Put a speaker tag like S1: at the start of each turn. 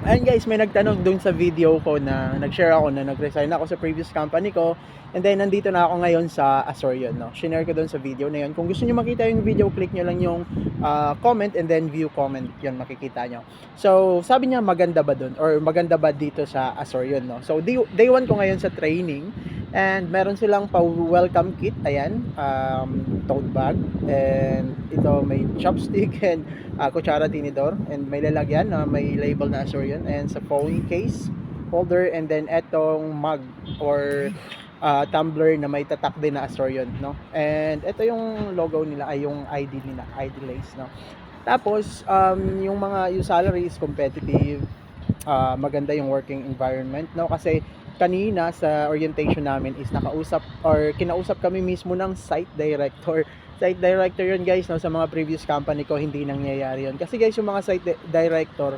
S1: Ayun guys, may nagtanong dun sa video ko na nag-share ako na nag-resign ako sa previous company ko. And then nandito na ako ngayon sa Azorion, no. Shinare ko dun sa video na yun. Kung gusto niyo makita yung video, click niyo lang yung comment and then view comment. Yun makikita nyo. So, sabi niya maganda ba dun or maganda ba dito sa Azorion, no. So, day one ko ngayon sa training. And meron silang pa-welcome kit, ayan, tote bag, and ito may chopstick and kutsara tinidor, and may lalagyan na may label na Azorion, and sa phone case holder, and then etong mug or tumbler na may tatak din na Azorion, no? And ito yung logo nila, ay yung ID nila, ID lace, no? Tapos yung salary is competitive, maganda yung working environment, no? Kasi kanina sa orientation namin is kinausap kami mismo ng site director yun guys, no? Sa mga previous company ko hindi nangyayari yun kasi guys, yung mga site director